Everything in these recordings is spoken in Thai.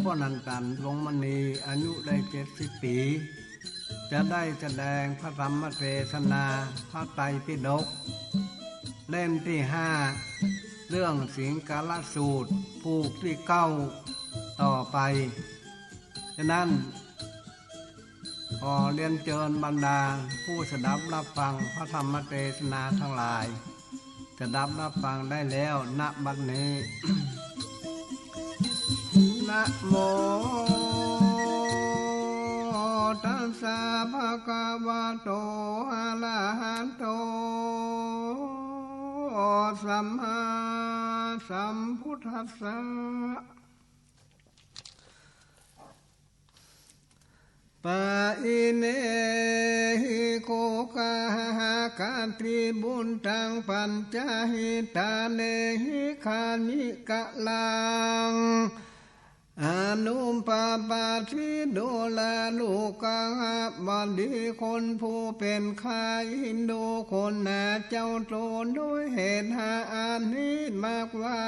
พ่อนันตันวงมณีอายุได้70 ปีจะได้แสดงพระธรรมเทศนาพระไตรปิฎกเล่มที่5เรื่องสิงคลสูตรผูกที่9ต่อไปฉะนั้นขอเรียนเชิญบรรดาผู้สดับรับฟังพระธรรมเทศนาทั้งหลายสดับรับฟังได้แล้วณบัดนี้ นะโมตัสสะภะคะวะโตอะระหะโตสัมมาสัมพุทธัสสะปะอิเนหิโกกะหะคันติบุญตังปัญจหิตาเนหิคานิกะลังอนุปปาทิโดลาลูกังบันดีคนผู้เป็นข้าอินโดคนหนาเจ้าโตด้วยเหตุหาอันนี้มากว่า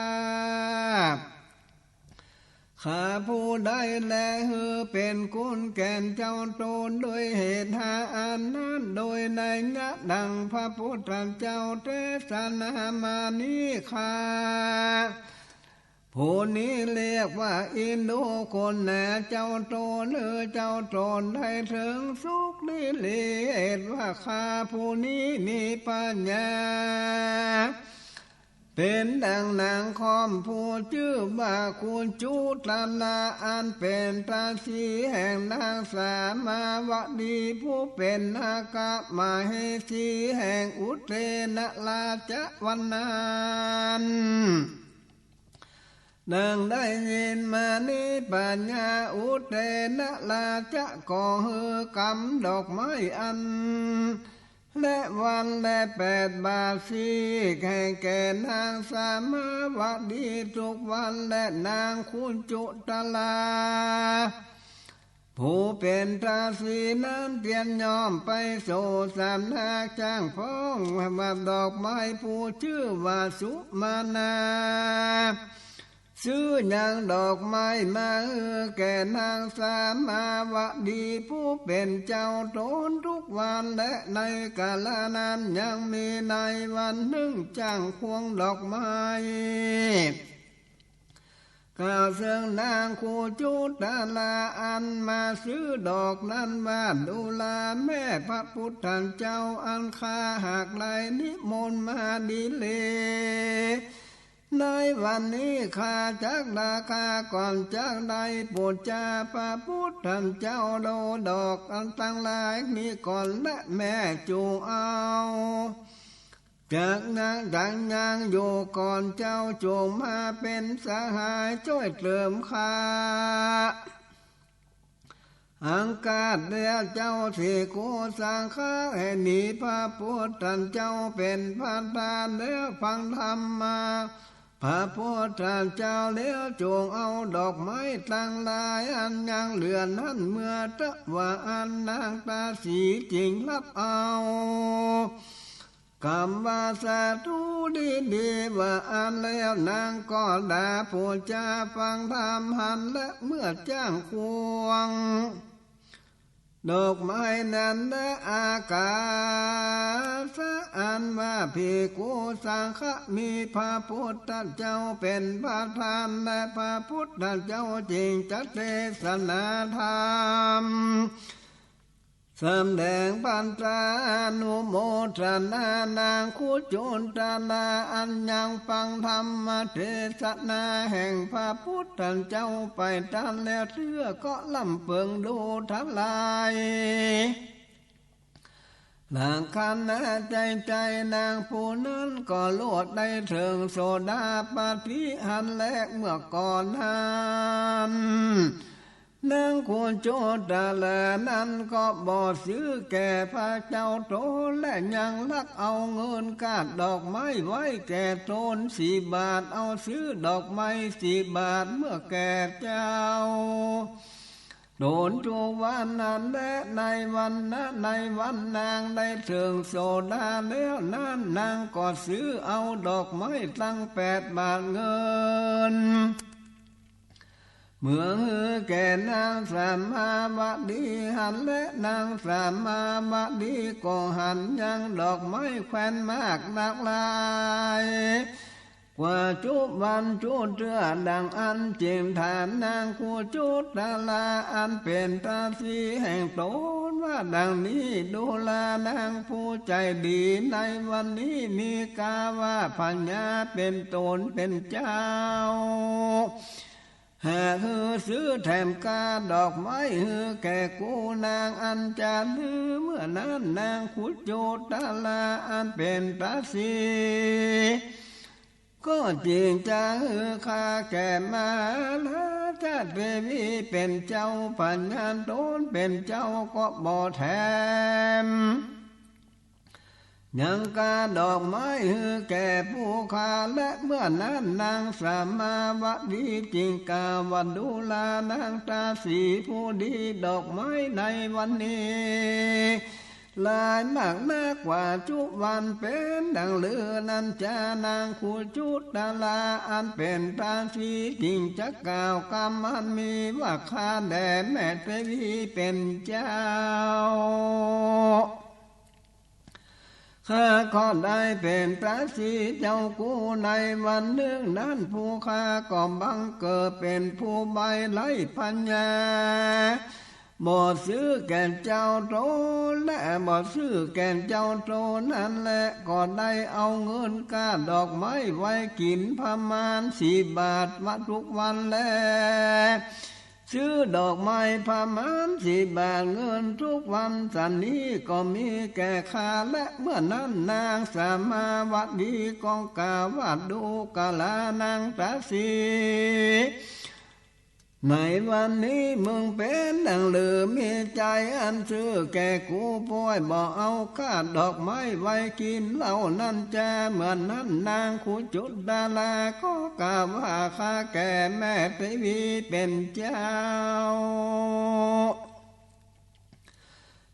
ข้าผู้ใดแลหือเป็นกุลแก่นเจ้าโตโดยเหตุหาอันนั้นโดยในงะดังพระพุทธเจ้าเทศนามานี้ข้าผู้นี้เรียกว่าอินโดคนแหน่เจ้าโตเนื้อเจ้าโตนได้ถึงสุขนิเลศว่าข้าผู้นี้มีปัญญาเป็นดังนางคอมผู้ชื่อว่าคุณจุตลาอันเป็นตาสีแห่งนางสามาวดีผู้เป็นอากามาเฮสีแห่งอุเทนราชวันนานดังได้ยินมานิปัญญาอุเทนราชก่อเฮือกำดอกไม้อันและวันและ8 บาสีแห่งแก่นางสามาวดีทุกวันและนางคุณจุตลาผู้เป็นตาสีนั้นเตียนยอมไปโสสามนาจ้างพ้องมาดอกไม้ผู้ชื่อว่าสุมานาซื้อยังดอกไม้มาแก่นางสามาวดีผู้เป็นเจ้าโตนทุกวันและในกาลนั้นยังมีในวันหนึ่งจ้างควงดอกไม้กล่าวเสื่องนางคูจุตลาอันมาซื้อดอกนั้นว่าดูลาแม่พระพุทธเจ้าอันคาหากไหลนิมนต์มาดีเลในวันนี้ข้าจักราคาก่อนจักได้โปรดจาพระพุทธเจ้าโดดอกอันตั้งหลายนี้ก่อนและแม่จูงเอาจากนางดังนางอยู่ก่อนเจ้าจูงมาเป็นสหายช่วยเติมข้าอังกาดเดียเจ้าที่กูสังฆาให้หนีพระพุทธเจ้าเป็นพระทานแล้วฟังธรรมมาพระพุทธเจ้าเลี้ยวจงเอาดอกไม้ตั้งหลายอันยังเหลือนั้นเมื่อตะว่าอันนางตาสีจริงรับเอาคำว่าสาธุดีว่าอันแล้วนางก็ด่าผู้จาฟังธรรมหันและเมื่อจ้างควงดอกไม้นั้นและอากาศอันว่าภิกขุสังฆมีพระพุทธเจ้าเป็นประธานและพระพุทธเจ้าจริงจัดเทศนาธรรมแสดงปัญจานุโมทนานางคุจุตลาอันยังฟังธรรมเทศนาแห่งพระพุทธเจ้าไปทันแล้วเชื่อก็ลำเพิงดูทลายนางคันใจนางผู้นั้นก็โลดได้ถึงโสดาปฏิหันแลกเมื่อก่อนนั้นนางควรโจตลานั้นก็บ่ซื้อแก่พระเจ้าโตและยังลักเอาเงินกาดดอกไม้ไว้แก่โตน4 บาทเอาซื้อดอกไม้4 บาทเมื่อแก่เจ้าโดนทุกวันนั้นและในวันนั้นในวันนางได้ถึงโสดาแล้วนั้นนางก็ซื้อเอาดอกไม้ตั้ง8 บาทเงิน เมื่อแก่นางสามมาบดีหันและนางสามมาบดีก็หันยังดอกไม้แขวนมากหลากหลายกว่าจุบันจุเตือดังอันเจียมฐานนางคู่จุตาลาอันเป็นตาสีแห่งตนว่าดังนี้ดูแลนางผู้ใจดีในวันนี้มีกาว่าพัญญาเป็นตนเป็นเจ้าหากซื้อแถมกาดอกไม้แก่กูนางอันจะลือเมื่อนั้นนางขุดโจตาลาอันเป็นตาสีก็จริงจะข้าแก่มาแล้วจะเทวีเป็นเจ้าปัญญาตนเป็นเจ้าก็บ่แถมยังกาดอกไม้แก่ผู้ข้าและเมื่อนั้นนางสามาวดีจริงกาวันดูลานางตาสีผู้ดีดอกไม้ในวันนี้ลายมากนักกว่าจุวันเป็นดังเลือนั้นจานางคู่จุตาลาอันเป็นตาสีจริงจะกล่าวกรรมอันมีว่าข้าแด่แม่เทวีเป็นเจ้าข้าก็ได้เป็นพระสีเจ้ากูในวันหนึ่งนั้นผู้ข้าก็บังเกิดเป็นผู้ใบไล่ปัญญาบ่ซื้อแก่เจ้าโตและบ่ซื้อแก่เจ้าโตนั่นแหละก็ได้เอาเงินกาดอกไม้ไว้กินประมาณ4 บาทมาทุกวันแล้วซื้อดอกไม้ประมาณ4 บาทเงินทุกวันสันนี้ก็มีแก่ข้าและเมื่อนั้นนางสามาวดีกองกาว่าดูกาลานางตาสีในวันนี้มึงเป็นดังลือมีใจอันซื้อแก่กูป่วยบอกเอาข้าดอกไม้ไว้กินเหล่านั้นจะเหมือนนั้นนางขุจุดดาลาก็กล่าวว่าข้าแก่แม่เทวีเป็นเจ้า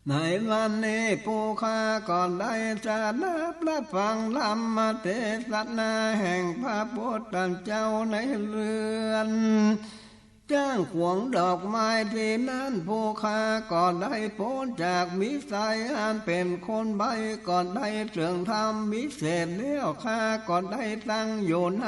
ในวันนี้ผู้ข้าก่อนได้จะนับและฟังธรรมเทศนาแห่งพระพุทธเจ้าในเรือนจ้างขวงดอกไม้ที่นั้นผู้ข้าก็ได้พ้นจากมิสัยอันเป็นคนใบก็ได้เสื่องธรรมมิเศษแล้วข้าก็ได้ตั้งอยู่ใน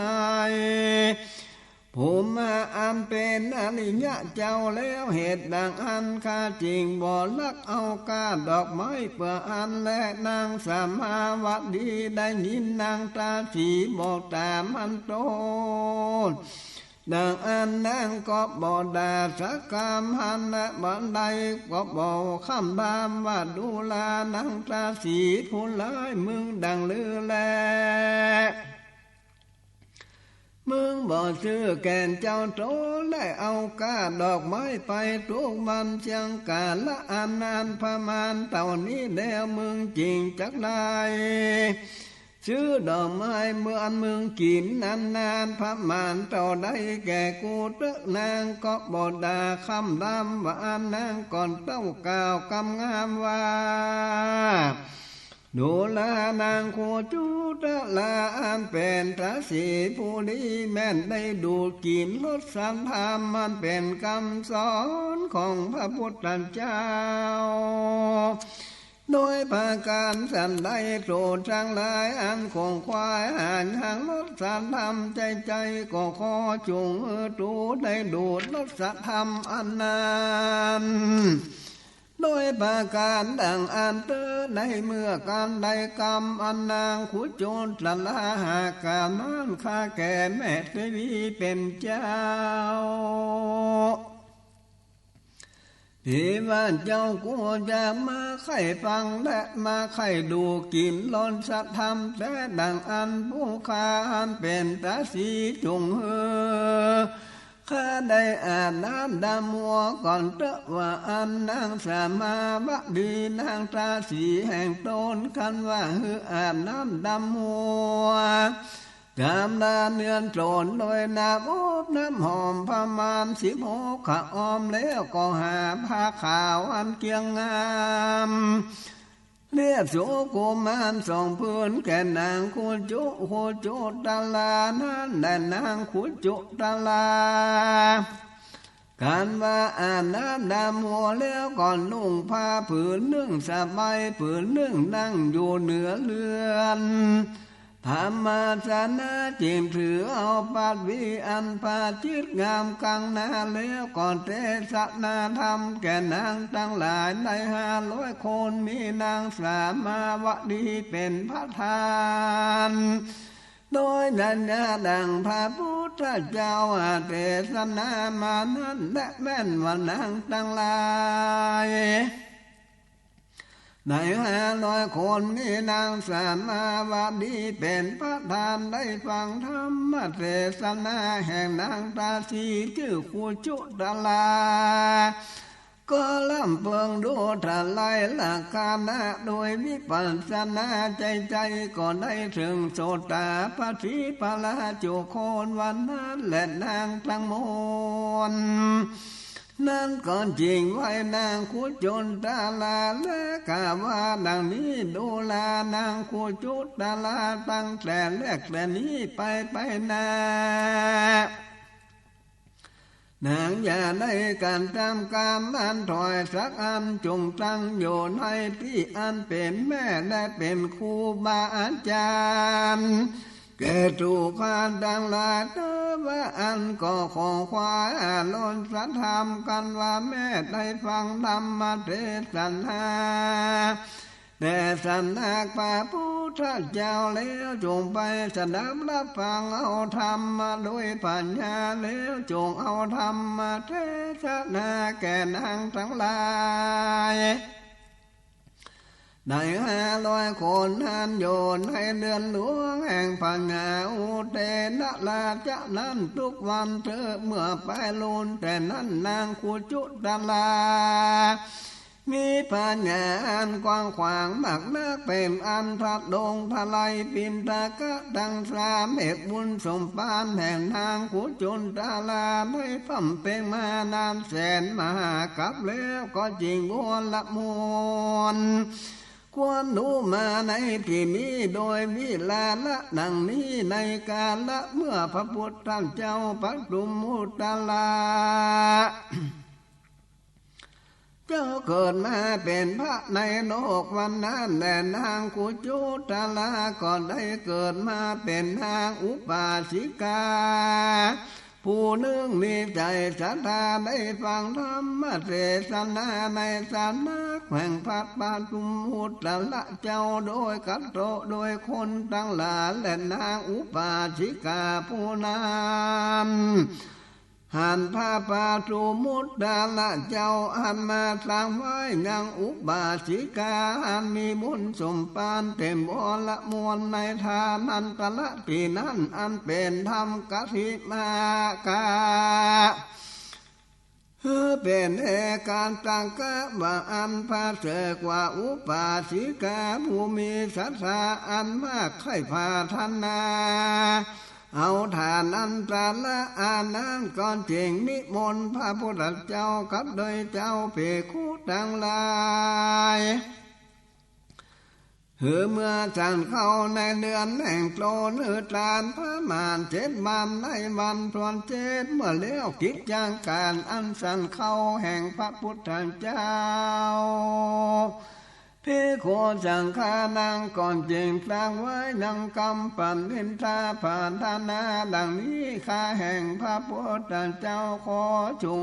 ผู้มาอันเป็นอริยะเจ้าแล้วเหตุดังอันข้าจริงบ่ลักเอากาดอกไม้เพื่ออันและนางสามาวดีได้ยินนางตาสีบอกตามอันโตดังอันนางก็บ่ดาสักกามหันและบันไดก็บ่คำดามว่าดูลานางตาสีผู้ร้ายมึงดังลือแลมึงบ่ซื้อแก่นเจ้าโตและเอากาดอกไม้ไปทุกมันเชียงกาละอันนานประมาณเท่านี้แล้วมึงจริงจักได้ซื้อดอกไม้เมื่ออันมึงกินนานประมาณเท่าใดแก่กูเตะนางก็บ่ดาคำดำว่าอันนางก่อนเต้ากล่าวคำงามว่าดูแลนางโคจุตะลาอันเป็นพระสีผู้ดีแม่นได้ดูกินรสสันธรรมมันเป็นคำสอนของพระพุทธเจ้าโดยประการสันได้โปรดทั้งหลายอันคงควายอ่านหางรสสันธรรมใจก็ขอจุงตูได้ดูรสสันธรรมอันนั้นโดยประการดังอันเตอในเมื่อการใดกรรมอันนางขุโจรตลาหากามันข้าแก่แม่เทวีเป็นเจ้าที่ว่าเจ้ากูจะมาไข่ฟังและมาไข่ดูกินล้นสัตธรรมแต่ดังอันผู้ข้าอันเป็นตาสีจงข้าได้อ่านน้ำดำมัวก่อนเตะว่าอันนางสามาวดีนางตาสีแห่งตนกันว่าอ่านน้ำดำมัวกำลาเนื้อโจรโดยน้ำอบน้ำหอมประมาณ16 ข้าออมแล้วก็หาผ้าขาวอันเกียงงามเรียบสูกุมารส่งพื้นแก่นางขุจุตาลานั้นแด่นางขุจุตาลา การว่าอาบน้ำดำหัวแล้วก่อนนุ่งผ้าผืนนึ่งสบายผืนนึ่งนั่งอยู่เหนือเรือนธรรมศาสนาจึงถือเอาปัดวิอันพาจิตงามกังนาแล้วก่อนเทศนาธรรมแก่นางทั้งหลายใน500 คนมีนางสามาวดีเป็นพระทานโดยนัญญาดังพระพุทธเจ้าเทศนามานั้นและแม่นว่านางทั้งหลายใน500 คนมีนางสามาวดีเป็นพระทานได้ฟังธรรมเทศนาแห่งนางตาสีชื่อครูจุตลาก็ลำเพิงดูทลายหลักการนะโดยวิปัสสนาใจก็ได้ถึงโสตาปัฏฐิปลาจุโคนวันนั้นและนางทั้งมวลนั่นก่อนจริงไว้นางคูจุนตาลาและกาว่าดังนี้ดูลานางคูจุตาลาตั้งแต่แรกแต่นี้ไปนานางอย่าได้การทำกรรมอันถอยสักอันจงตั้งอยู่ในที่อันเป็นแม่และเป็นครูบาอาจารย์แก่ถูกพานดังลาเตว่าอันก็ของควายล้นสัทธรรมกันว่าแม่ได้ฟังธรรมเทศนาแต่สำนักพระพุทธเจ้าแล้วจงไปสดับรับฟังเอาธรรมมาโดยปัญญาแล้วจงเอาธรรมมาเทศนาแก่นางทั้งหลายใน500 คนนั้นโยนให้เดือนหลวงแห่งปัญญาอุเทนลาจะนั้นทุกวันเธอเมื่อไปลุนแต่นั้นนางคูจุตลามีปัญญาอันกว้างขวางมากนักเป็นอันทัดดงทลายปินตากะดังสามเหตุบุญสมปานแห่งนางคูจุนตลาได้พัมเป็นมานานแสนมหากับแล้วก็จริงบัวละมวลควรรู้มาในที่นี้โดยวิลาละดังนี้ในกาละเมื่อพระพุทธเจ้าปัตุมุตลาเจ้าเกิดมาเป็นพระในโลกวันนั้นแต่นางกุจุตลาก็ได้เกิดมาเป็นนางอุบาสิกาผู้หนึ่งมีใจศรัทธาได้ฟังธรรมเทศนาในสำนักแห่งพระปาตุมุตละเจ้าโดยกัตโตโดยคนทั้งหลายและนางอุบาสิกาผู้นั้นหันพระปาตุมุตละเจ้าอันมาสร้างไว้ยังอุบาสิกาอันมีบุญสมปานเต็มบละมวลในทานันตละที่นั้นอันเป็นธรรมกสิมากาเป็นเอการตังกะว่าอันพาเสกว่าอุปาสิกาผู้มีศรัทธาอันมากไข่พาธนาเอาฐานอันตรละอานั้นก่อนเจงนิมนต์พระพุทธเจ้ากับโดยเจ้าเปคุดังลายเมื่อจันเข้าในเดือนแห่งโกนตรานพระมาร7 วันในวันพร7เมื่อเลี้ยวกิจจังการอันสันเข้าแห่งพระพุทธเจ้าพิโคสังฆานังก่อนจริงสร้างไว้นังกำปันนินทาผ่านธนาดังนี้ข้าแห่งพระพุทธเจ้าขอจุง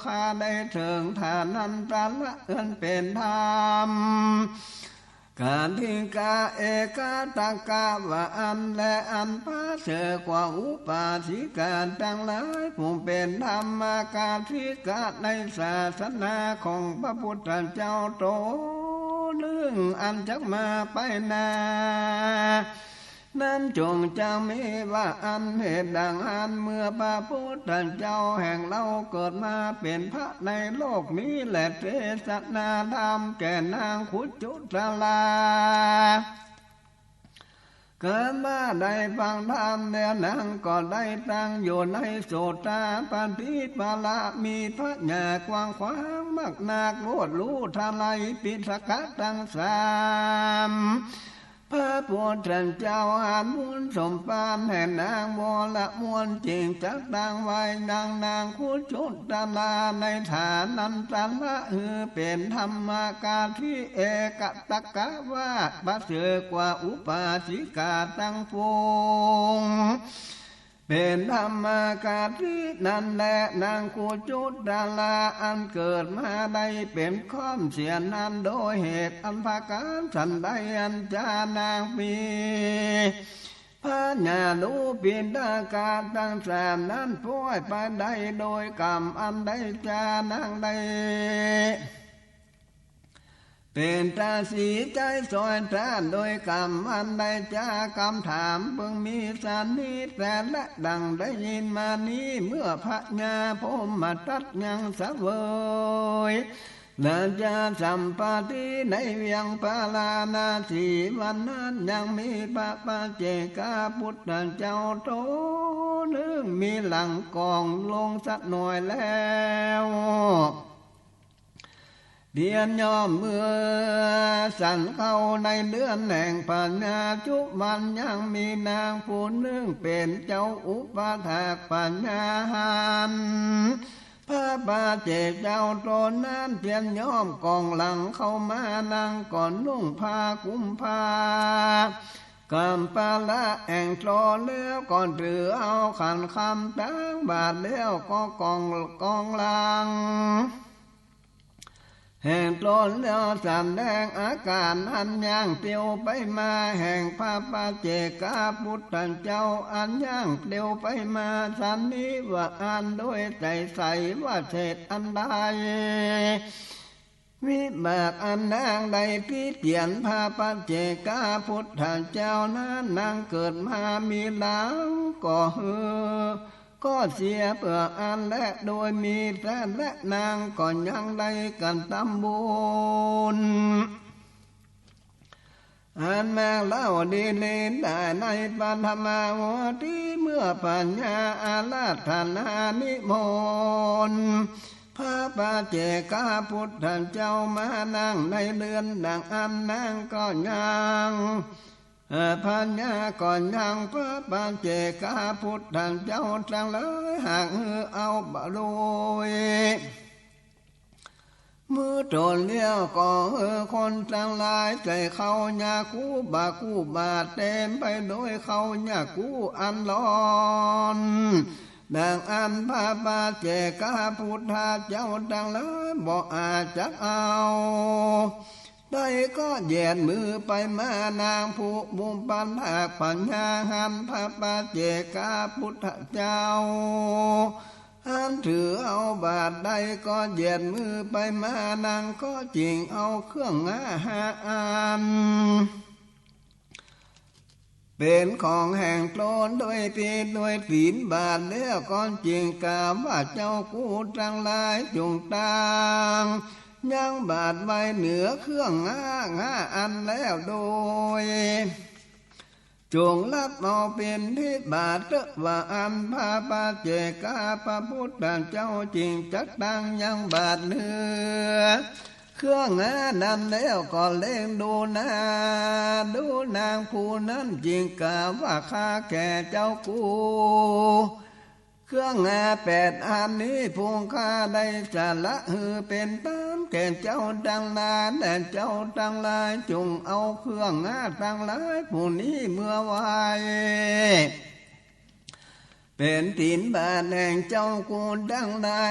ข้าได้ถึงฐานันตละเอื้อนเป็นธรรมการทิกาเอกาตกาว่าอันและอันพาเสกว่าอุปาสิกาทั้งหลายผู้เป็นธรรมกาธิกาในศาสนาของพระพุทธเจ้าโตเรื่องอันจักมาไปนานั้นจงจำมีว่าอันเหตุดังอันเมื่อพระพุทธเจ้าแห่งเราเกิดมาเป็นพระในโลกนี้และเทศนาธรรมแก่นางคุจุตลาเกิดมาได้ฟังธรรมแล้วนางก็ได้ตั้งอยู่ในโสตาปัฏฐิปลามีพระญากว้างขวางมากนักรวดรู้ทลายปิสกัดทั้ง3 พระพุทธเจ้าหานมุนสมปานแห่งนางโมละมวลจริงจักดังไว้นางคุชุตตลาในฐานันตละเป็นธรรมกาที่เอกตะกะวาดประเสริฐกว่าอุปาสิกาตั้งปวงเป็นธรรมกาที่นั่นแหละนางคุจุตตลาอันเกิดมาได้เป็นข้อมเสียนั้นโดยเหตุอันภาการสันใดอันจานางปีพระญาลูปินดากาตั้งแสนนั้นป่วยไปได้โดยกรรมอันใดจานางใดเป็นตาสีใจสอยตาโดยกรรมอันใดจากรรมถามเพิ่งมีสันนิษแต่และดังได้ยินมานี้เมื่อพระญาพมมาตัดยังสะเวยนาจาสัมปติในเวียงปาลานาสีวันนั้นยังมีพระปาเจกาพุทธเจ้าโตนึงมีหลังกองลงสักหน่อยแล้วเดียนย่อมเมื่อสันเข้าในเดือนแห่งปัญญาจุมันยังมีนางผู้นึงเป็นเจ้าอุปถากปัญญาหันพระบาเจกเจ้าตนนั้นเพียนย่อมกองหลังเข้ามานางก่อนนุ่งผ้ากุมผ้ากำปาละแห่งโตแล้วก่อนถือเอาขันคำตั้งบาทแล้วก็กองหลังแห่งตนแล้วสำแดงอาการอันย่างเตียวไปมาแห่งพระปาเจกาพุทธเจ้าอันย่างเตียวไปมาสันนี้ว่าอันด้วยใจใสว่าเศษอันใดวิบากอันนางใดพิเตียนพระปาเจกาพุทธเจ้านั้นนางเกิดมามีหลังก็เสียเพื่ออันและโดยมีแต่และนางก่อนยังได้กันตำบุญอันแมงเล่าดีเลนได้ในปัญธมาหัวที่เมื่อปัญญาอาลาธนานิมนต์พระปาเจกาพุทธเจ้ามานั่งในเรือนดังอันนางก็ยังพัญญาก่อนยังพระปาเจกาพุทธเจ้าจังเลยหากเอาบะลุยมือโจรเลี้ยวก็คนจังหลายใจเขาหญ้าคูบาเต็มไปโดยเขาหญ้าคูอันร้อนดังอันพระปาเจกาพุทธเจ้าจังเลยบ่อาจจะเอาได้ก็แย่มือไปมานางผู้บุมปันหากปัญญาหันพระปาเจกาพุทธเจ้าหันถือเอาบาทใดก็แย่มือไปมานางก็จริงเอาเครื่องอาหารเป็นของแห่งโลนโดยปีโดยศีลบาทแล้วก่อนจริงกาว่าเจ้ากู้จังหลายจงต่างยังบาดไว้เหนือเครื่องง่าอันแล้วโดยจงรับเอาเป็นที่บาทว่าอันพระปาเจกาพระพุทธเจ้าจริงจักดังยังบาดเหนือเครื่องนั้นแล้วก็เล่งดูนางผู้นั้นจริงกาว่าข้าแก่เจ้ากูเครื่องแปดอันนี้พุงข้าได้จะละเป็นตามแก่เจ้าดังลาแด่เจ้าดังลายจงเอาเครื่องดังหลายผู้นี้เมื่อไว้เป็นศีลบาทแห่งเจ้ากูดังลา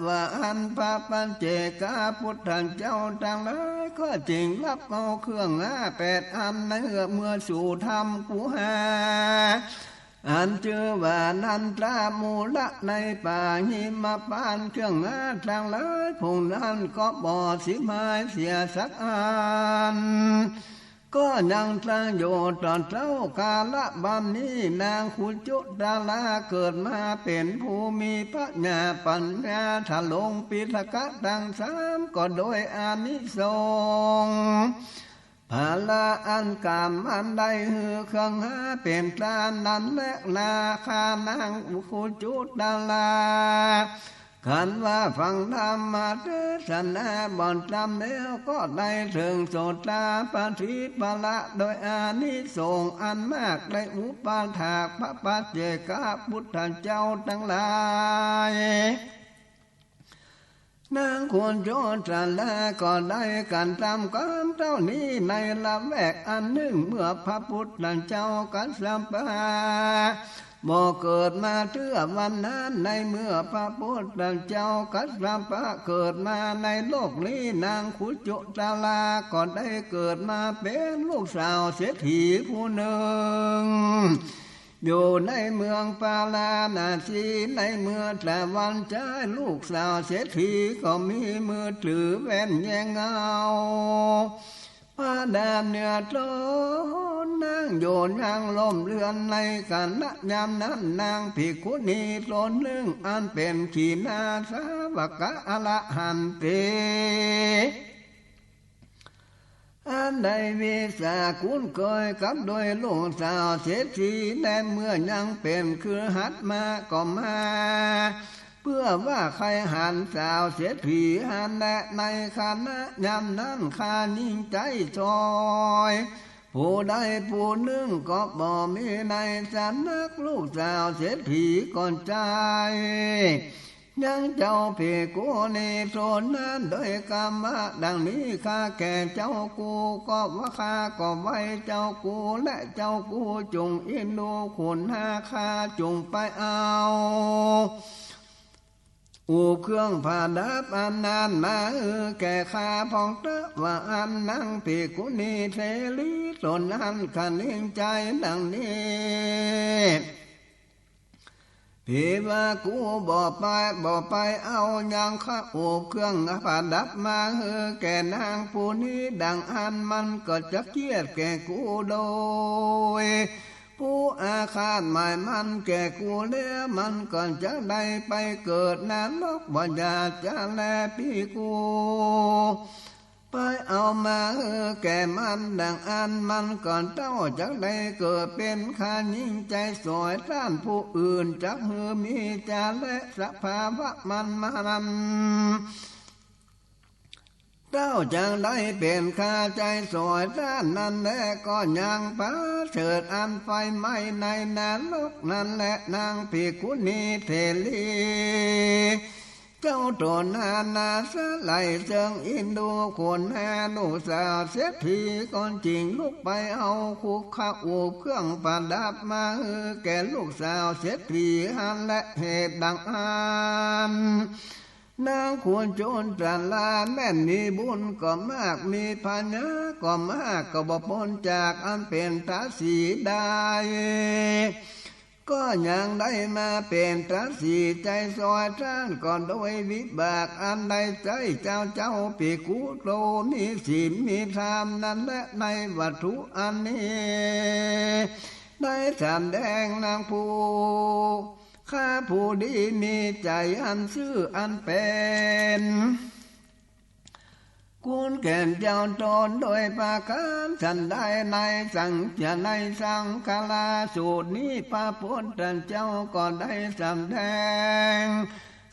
ว่าอันพระปัญเจกาพุทธเจ้าดังหลายก็จริงรับเอาเครื่องแปดอันเมื่อสู่ธรรมกูหาอันเจอว่านันตรามูละในป่าหิมพานเครื่องทางเลยผู้นั้นก็บ่อสิไม้เสียสักอันก็ยังทางโยตอนเจ้ากาละบันนี้นางคุจุดาลาเกิดมาเป็นผู้มีปัญญาถลงปิฎกะดังสามก็โดยอานิสงส์ภาลาอันกามอันใดเครื่องเป็นตานั้นและนาคานางอุคุจุดาลา ขันว่าฟังธรรมมาเทศนาบ่อนจำแล้วก็ได้ถึงโสตาปัฏฐิปละโดยอานิสงส์อันมากได้อุปาถากพระปัจเจกพุทธเจ้าทั้งหลายนางควรโจทย์ละก็ได้การทำกันเท่านี้ในละแวกอันหนึ่งเมื่อพระพุทธเจ้ากัสสปะบ่เกิดมาเชื่อวันนั้นในเมื่อพระพุทธเจ้ากัสสปะเกิดมาในโลกนี้นางขุจุตาลาก็ได้เกิดมาเป็นลูกสาวเศรษฐีผู้หนึ่งอยู่ในเมืองปาลานาสีในเมื่อแต่วันใจลูกสาวเศรษฐีก็มีมือถือแว่นแยงเงาพระดามเนื้อโตนั่งโยนนางลมเรือนในกันละยามนั้นนางภิกขุณีตนหนึ่งอันเป็นขีณาสาวกะอรหันติอันใดวิสาคุ้นเคยกับโดยลูกสาวเศรษฐีแต่เมื่อยังเป็นคือหัดมาก็มาเพื่อว่าใครหันสาวเศรษฐีหันและในคณะยามนั้นข้ายิ่งใจจอยผู้ใดผู้หนึ่งก็บ่มีในสำนักลูกสาวเศรษฐีก่อนใจยังเจ้าภิกขุณีโทนนั้นโดยกรรมะดังนี้ข้าแก่เจ้ากูก็ว่าข้าก็ไว้เจ้ากูและเจ้ากูจงอินดูขุนหาข้าจงไปเอาอุบเครื่องผ่าดับอันนานมาแก่ข้าพองเตว่าอันนั่งภิกขุณีเทลีตนนั้นขันเลี้ยงใจดังนี้พี่ว่ากูบ่ไปเอายังข้าอุบเครื่องผ่าดับมาแก่นางผู้นี้ดังอันมันก็จะเกียดแก่กูโดยผู้อาฆาตหมายมันแก่กูแล้วมันก่อนจะได้ไปเกิดนรกบ่อยากจะแลพี่กูไปเอามาแก่มันดังอันมันก่อนเจ้าจะได้เกิดเป็นข้ายิ่งใจสวยท่านผู้อื่นจักมีจาและสภาวะมันเจ้าจังได้เป็นข้าใจสวยท่านนั้นแหละก็ยังประเสริฐอันไฟไหม้ในนรกนั่นแหละนางภิกขุณีเทลีเจ้าตนนาสะไหลเชิงอินดูคนแห่ลูกสาวเศรษฐีก่อนจริงลุกไปเอาคุกข้าอุบเครื่องประดับมาแก่ลูกสาวเศรษฐีหันและเหตุดังอันนางควรโจรจันลาแม่นมีบุญก็มากมีปัญญาก็มากก็บ่พ้นจากอันเป็นตาสีได้ก็ยังได้มาเป็นตาสีใจซอยท่านก่อนโดยวิบากอันใดใจเจ้าภิกขุโตมีศีลมีธรรมนั้นและในวัตถุอันนี้ได้แสดงนางผู้ข้าผู้ดีมีใจอันซื่ออันเป็นคุณแก่นเจ้าตนโดยประการฉันได้ในสังจะในสังฆลาสูตรนี้พระพุทธเจ้าก็ได้แสดง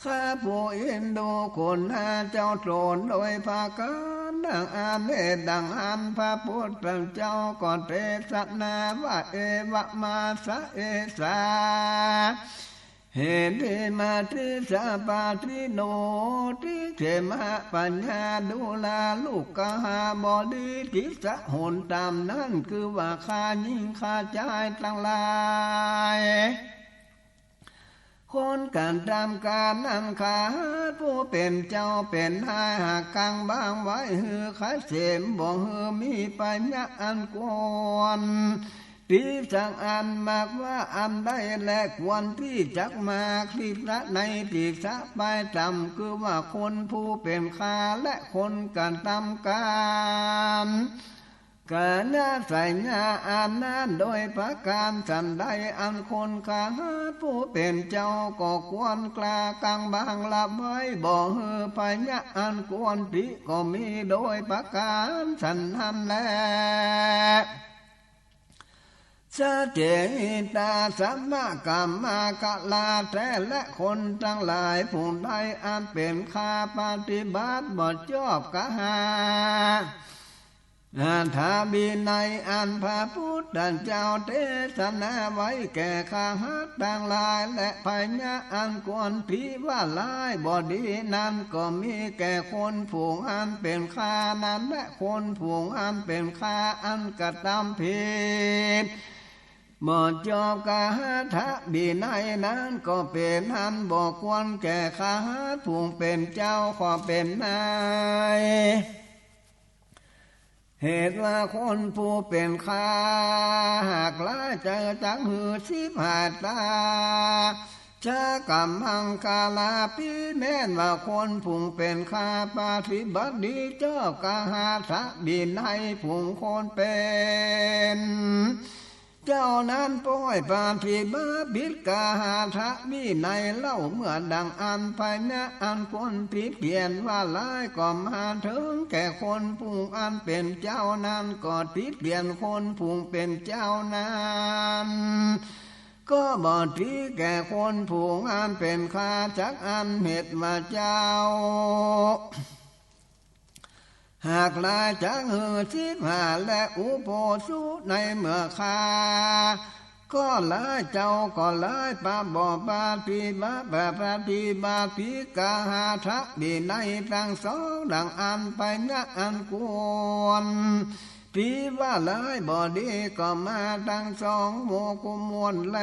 ข้าผู้อินดูคนหาเจ้าตนโดยประการดังอันดังอันพระพุทธเจ้าก็เทศนาว่าเอวะมาสะเอสาเหตุมาทิสาปาทิโนทิเขมะปัญญาดูลาลูกกหาบอดีทิสะหนตามนั่นคือว่าข้ายิ่งข้าใจทั้งหลายคนการทำการนำขาผู้เป็นเจ้าเป็นนายหากกังบางไว้หือขาเสมบ่หือมีปัญญาอันกวนที่สังอันมากว่าอันได้และควรที่จักมาคลิปละในที่สะไปทำคือว่าคนผู้เป็นข้าและคนการทำการการใส่ญาอันนั้นโดยประการสันใดอันคนข้าผู้เป็นเจ้าก็ควรกล้ากังบางละไว้บ่ฮือปัญญาอันควรที่ก็มีโดยประการสันนั้นแล สเจตาสัมมากรรมากะลาแต่และคนทั้งหลายผู้ใดอันเป็นข้าปฏิบัติบ่ชอบกะหาทาบินัยอันพระพุทธเจ้าเทศนาไว้แก่ข้าหัดต่างหลายและพญาอันควรพิว่าลายบ่ดีนั้นก็มีแก่คนผู้อันเป็นข้านั้นและคนผู้อันเป็นข้าอันกระทำผิดบ่จอบกาทะบินัยนั้นก็เป็นอันบ่ควรแก่ข้าหัดผู้เป็นเจ้าขอเป็นนายเหตุว่าคนผู้เป็นข้าหากละเจอจักหือสิบหาตาชะกรรมังกาลาปีแน่นว่าคนผู้เป็นข้าปฏิบัติดีเจ้ากาหาทะบินัยผู้คนเป็นเจ้านั้นป้อยปาฏิบัติบิดกาหาทะวินัยเล่าเมื่อดังอันพญะอันคนผิดเปลี่ยนว่าลายก็มาถึงแก่คนผู้อันเป็นเจ้านั้นก็ผิดเปลี่ยนคนผู้เป็นเจ้านั้นก็บ่ที่แก่คนผู้อันเป็นข้าจักอันเหตุมาเจ้าหากลาจักหือสิบหาและอุโปสุในเมื่อคาก็ลาเจ้าก็ลาปาบ่ปาฏิบัติปฏิบัติกาหาทะบินัยทั้งสองดังอันไปงะอันควรปีว่าลายบ่ดีก็มาทั้งสองโมกุมวนแล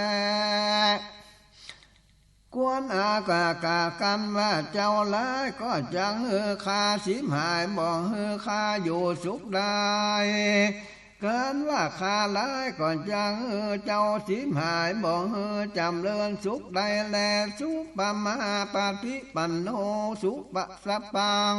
กวนอากากากันว่าเจ้าลายก็จังคาสิมหายบ่คาอยู่สุขได้เกินว่าคาลายก็จังเจ้าสิมหายบ่จำเริญสุขได้แลสุปมาปฏิปันโนสุปสัพพัง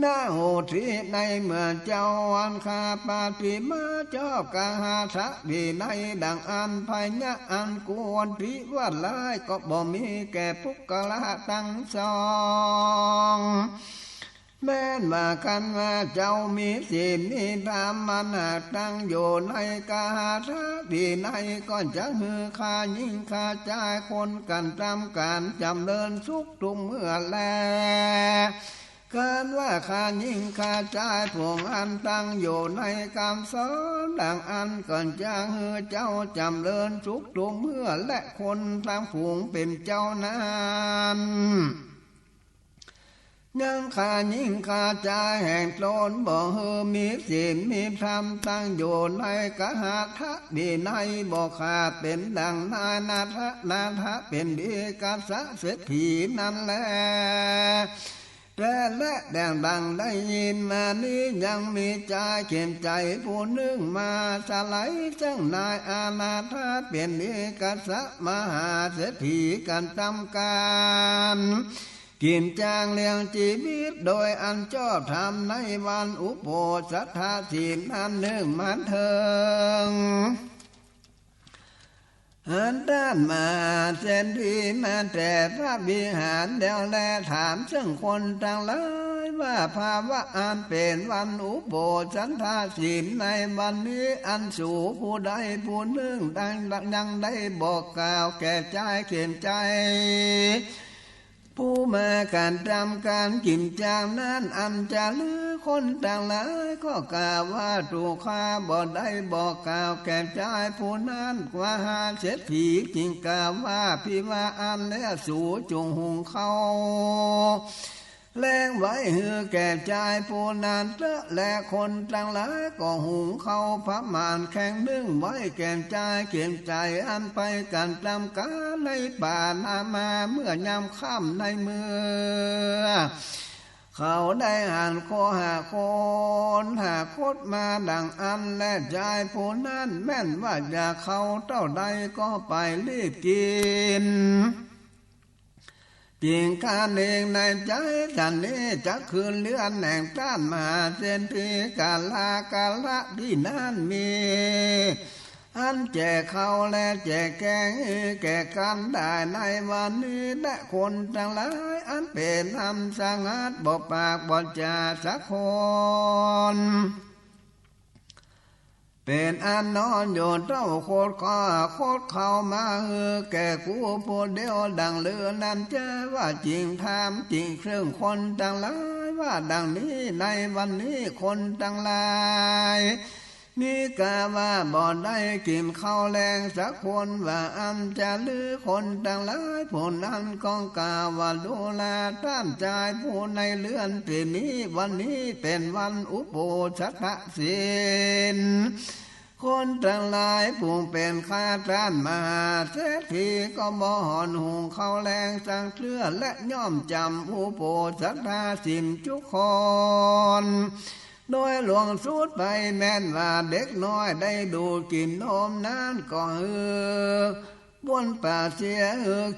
นาโหทิในเมื่อเจ้าอันคาปฏิมาเจ้ากาหาทะวินัยดังอันพญะอันกวนพิว่าลายก็บ่มีแก่ปุกละทั้งสองแม้นว่ากันว่าเจ้ามีศีลมีธรรมมันตั้งอยู่ในกาหาทะวินัยก็จะมือคายิ่งคาใจคนกันทำการจำเริญสุขทุกเมื่อแลการว่าข้ายิ่งข้าใจพวงอันตั้งอยู่ในคำสอนดังอันก่อนจะฮือเจ้าจำเริญสุขทุกเมื่อและคนทั้งผูงเป็นเจ้านั้นยังข้ายิ่งข้าใจแห่งตนบ่ฮือมีศีลมีธรรมตั้งอยู่ในกหาทะวินัยบ่ขาดเป็นดังนาทะเป็นดีกัสสะเศรษฐีนั่นแลแต่และแดงดังได้ยินมานี้ยังมีใจเขียนใจผู้นึงมาสลายจังนายอาณาถาเป็นเอกสะมหาเศรษฐีกันทำการกินจางเลี้ยงชีวิตโดยอันชอบทำในวันอุโบสถศีลอันหนึ่งมันเถิงอันด้านมาเส้นที่มาแต่พระวิหารเดียวแลถามซึ่งคนต่างหลายว่าภาวะอันเป็นวันอุโบสถศีลในวันนี้อันสู่ผู้ใดผู้หนึ่งดังได้บอกกล่าวแก่ใจเขียนใจผู้มาการทำการกินจางนั้นอันจะลือคนต่างหลายก็กล่าวว่าถูกข้าบ่ได้บอกกล่าวแก่ใจผู้นั้นว่าหาเศรษฐีจริงกล่าวว่าพิว่าอันและสู่จงหุงเขาแรงไว้หือแก่ใจผู้นั้นและคนต่างหลายก็หุงเขาพระมานแข่งนึ่งไว้แก่ใจเขียนใจอันไปกันตามกาลในป่านามาเมื่อยามค่ำในเมื่อเขาได้หันโคหาคนหาคดมาดังอันและใจผู้นั้นแม่นว่าอยากเขาเท่าใดก็ไปรีบกินจริงการเองในใจท่านนี้จะคืนเลื่อนแห่งต้านมาเส้นที่กาละที่นั่นมีอันแจกเขาและแจกแกงแก่กันได้ในวันนี้และคนทั้งหลายอันเป็นอันสงัดบ่ปากบ่จาสักคนเ เป็นอันนอนอยู่เต้าโคตรก็โคตรเข้ามาแก่กูพูดเดียวดังเลือนั้นเจอว่าจริงธรรมจริงเครื่องคนต่างหลายว่าดังนี้ในวันนี้คนต่างหลายนี่กาว่าบ่ได้กินข้าวแรงสักคนว่าอันจะลือคนต่างหลายผู้นั้นก็กาว่าดูแลต้านใจผู้ในเลื่อนที่นี้วันนี้เป็นวันอุโบสถศีลคนต่างหลายผู้เป็นข้าราชมาเศรษฐีก็บ่หอนหุงข้าวแรงสังเครือและย่อมจำอุโบสถศีลทุกคนโดยหลวงสูดไปแม้นว่าเด็กน้อยได้ดูกินนมนั้นก็บนป่าเสีย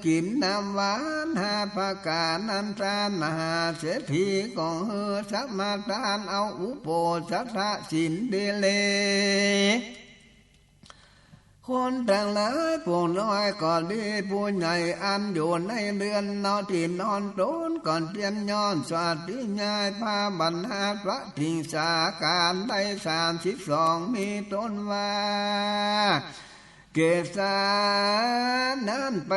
กินน้ำหวานหาภากานันทานมหาเศรษฐีก็สักมาทานเอาอุโบสถศีลเดเลคนต่างหลายผู้น้อยก็ดีผู้ใหญ่อันอยู่ในเรือนนอนที่นอนโตนก่อนเตียนย้อนสวัสดิญาณพาบรรหาพระทิงสาการได้32มีต้นว่าเกศานั้นไป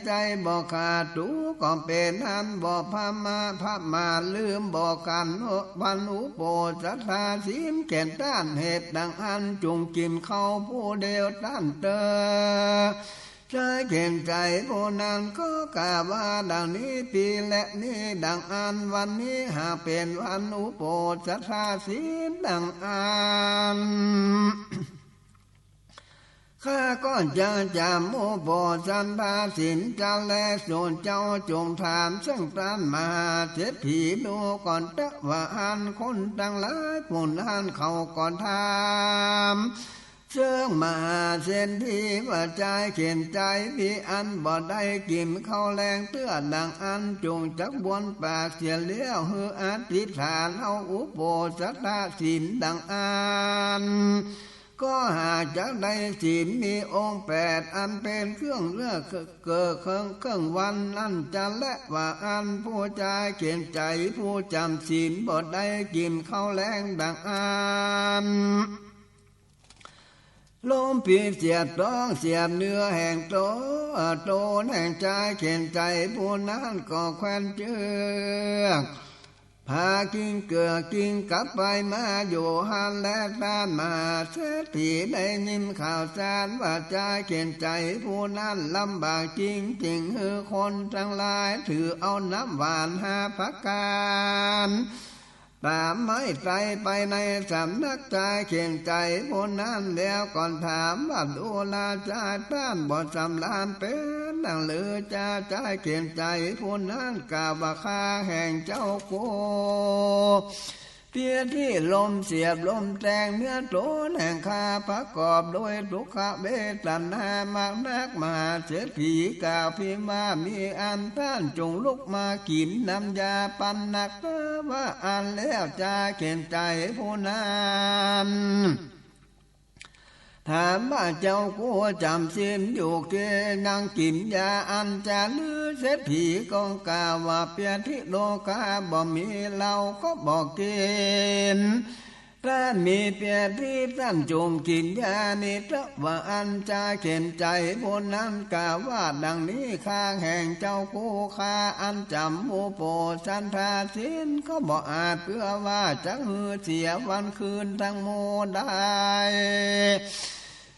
ใจบอกขาดตูก็เป็นอันบอกพมาลืมบอกกันวันอุโบสถศีลแก่นด้านเหตุดังอันจุงกินเข้าผู้เดียวด้านเตอใจเก่งใจผู้นั้นก็กล่าวว่าดังนี้ปีและนี้ดังอันวันนี้หากเป็นวันอุโบสถศีลดังอันข้าก็จะจำอุโบสถศีลจะแลส่วนเจ้าจงถามซึ่งท่านมาเศรษฐีดูก่อนเตว่าอันคนต่างหลายผู้นั้นเขาก่อนถามเชื่องมาเส้นที่ว่าใจเขียนใจพี่อันบ่ได้กินข้าวแรงเตื้อดังอันจงจักบวนปากเสียเลี้ยวฮืออธิษฐานเอาอุโบสถศีลดังอันก็หากจะได้ศีลมีองค์8อันเป็นเครื่องเลือกเกิดเครื่องวันนั่นจะและว่าอันผู้ใจเขียนใจผู้จำศีลบ่ได้กินข้าวแรงดังอันลมปีเสียดต้องเสียบเนื้อแห่งโตแห่งใจเขียนใจผู้นั้นก็แควนเจือกพากิ้งเกือกิ้งกลับไปมาอยู่หันและด้านมาเศรษฐีได้ยินข่าวสารว่าใจเขียนใจผู้นั้นลำบากจริงคนทั้งหลายถือเอาน้ำหวานหาพักการตามไม่ใจไปในสำนักใจเขียนใจผู้นั้นแล้วก่อนถามว่าดูลาใจต้านบ่สำลานเป็นดังหรือใจเขียนใจผู้นั้นกาบข้าแห่งเจ้าโกเพียที่ลมเสียบลมแทงเนื้อโตนแห่งคาประกอบโดยทุกขเวทนามากนักมาเศรษฐีกล่าวพิมามีอันท่านจงลุกมากินน้ำยาปันนักว่าอันแล้วจะเข็นใจผู้นั้นถามว่าเจ้ากูจำศีลอยู่เกนังกินยาอันจะลือเศรษฐีกองกาว่าเปียทิโลกาบ่มีเราก็บอกกินท่านมีเปียที่ท่านจงกินยานิตว่าอันจะเข็นใจบนนั้นกาว่าดังนี้ข้าแห่งเจ้ากูข้าอันจำอุโบสถศีลก็บ่อาจเพื่อว่าจะเสียวันคืนทั้งโมได้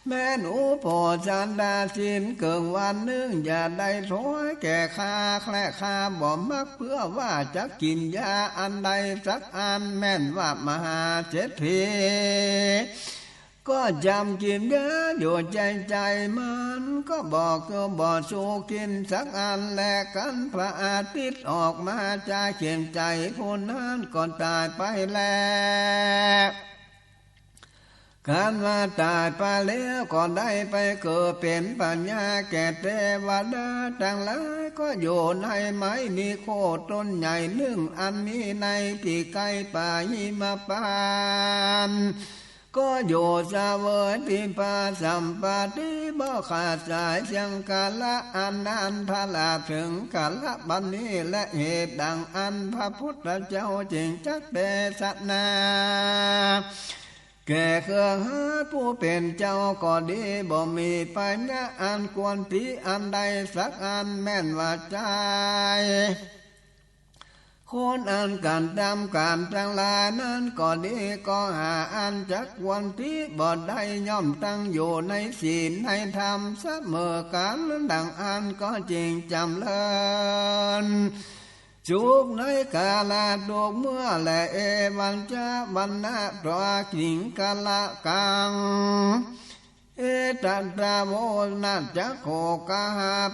แม่หนูโปรดจันดาศีลเกิงวันนึงอย่าได้ถอยแก่ข้าแคลข้าบ่มักเพื่อว่าจะกินยาอันใดสักอันแม่นว่ามหาเศรษฐีก็จำกินเยอะอยู่ใจมันก็บอกก็บอกสู้กินสักอันแลกกันพระอาทิตย์ออกมาจะเขียนใจผู้นั้นก่อนตายไปแล้วการว่าตายไปแล้วก่อนได้ไปเกิดเป็นปัญญาแก่เทวดาทั้งหลายก็อยู่ในไม้มีโคต้นใหญ่นึ่งอันมีในที่ไกลป่าหิมพานต์ก็อยู่เสวยที่ป่าสัมปติบ่ขาดสายเสียงกาละอันนั้นพระลาถึงกาละบัดนี้และเหตุดังอันพระพุทธเจ้าจึงจักเทศนา แก่เครื่องหาผู้เป็นเจ้าก็ดีบ่มีปัญญาอันควรผีอันใดสักอันแม่นว่าใจคนอันการดำการทั้งหลายนั้นก็ดีก็หาอันจักวันที่บ่ได้ย่อมตั้งอยู่ในศีลในธรรมเสมอกันดังอันก็จริงจำเลินจุกในกาลาดกเมื่อและเอวันจะบรรณะตัวขิงกาละกังเอตัตตาโมนัจจโคกาหา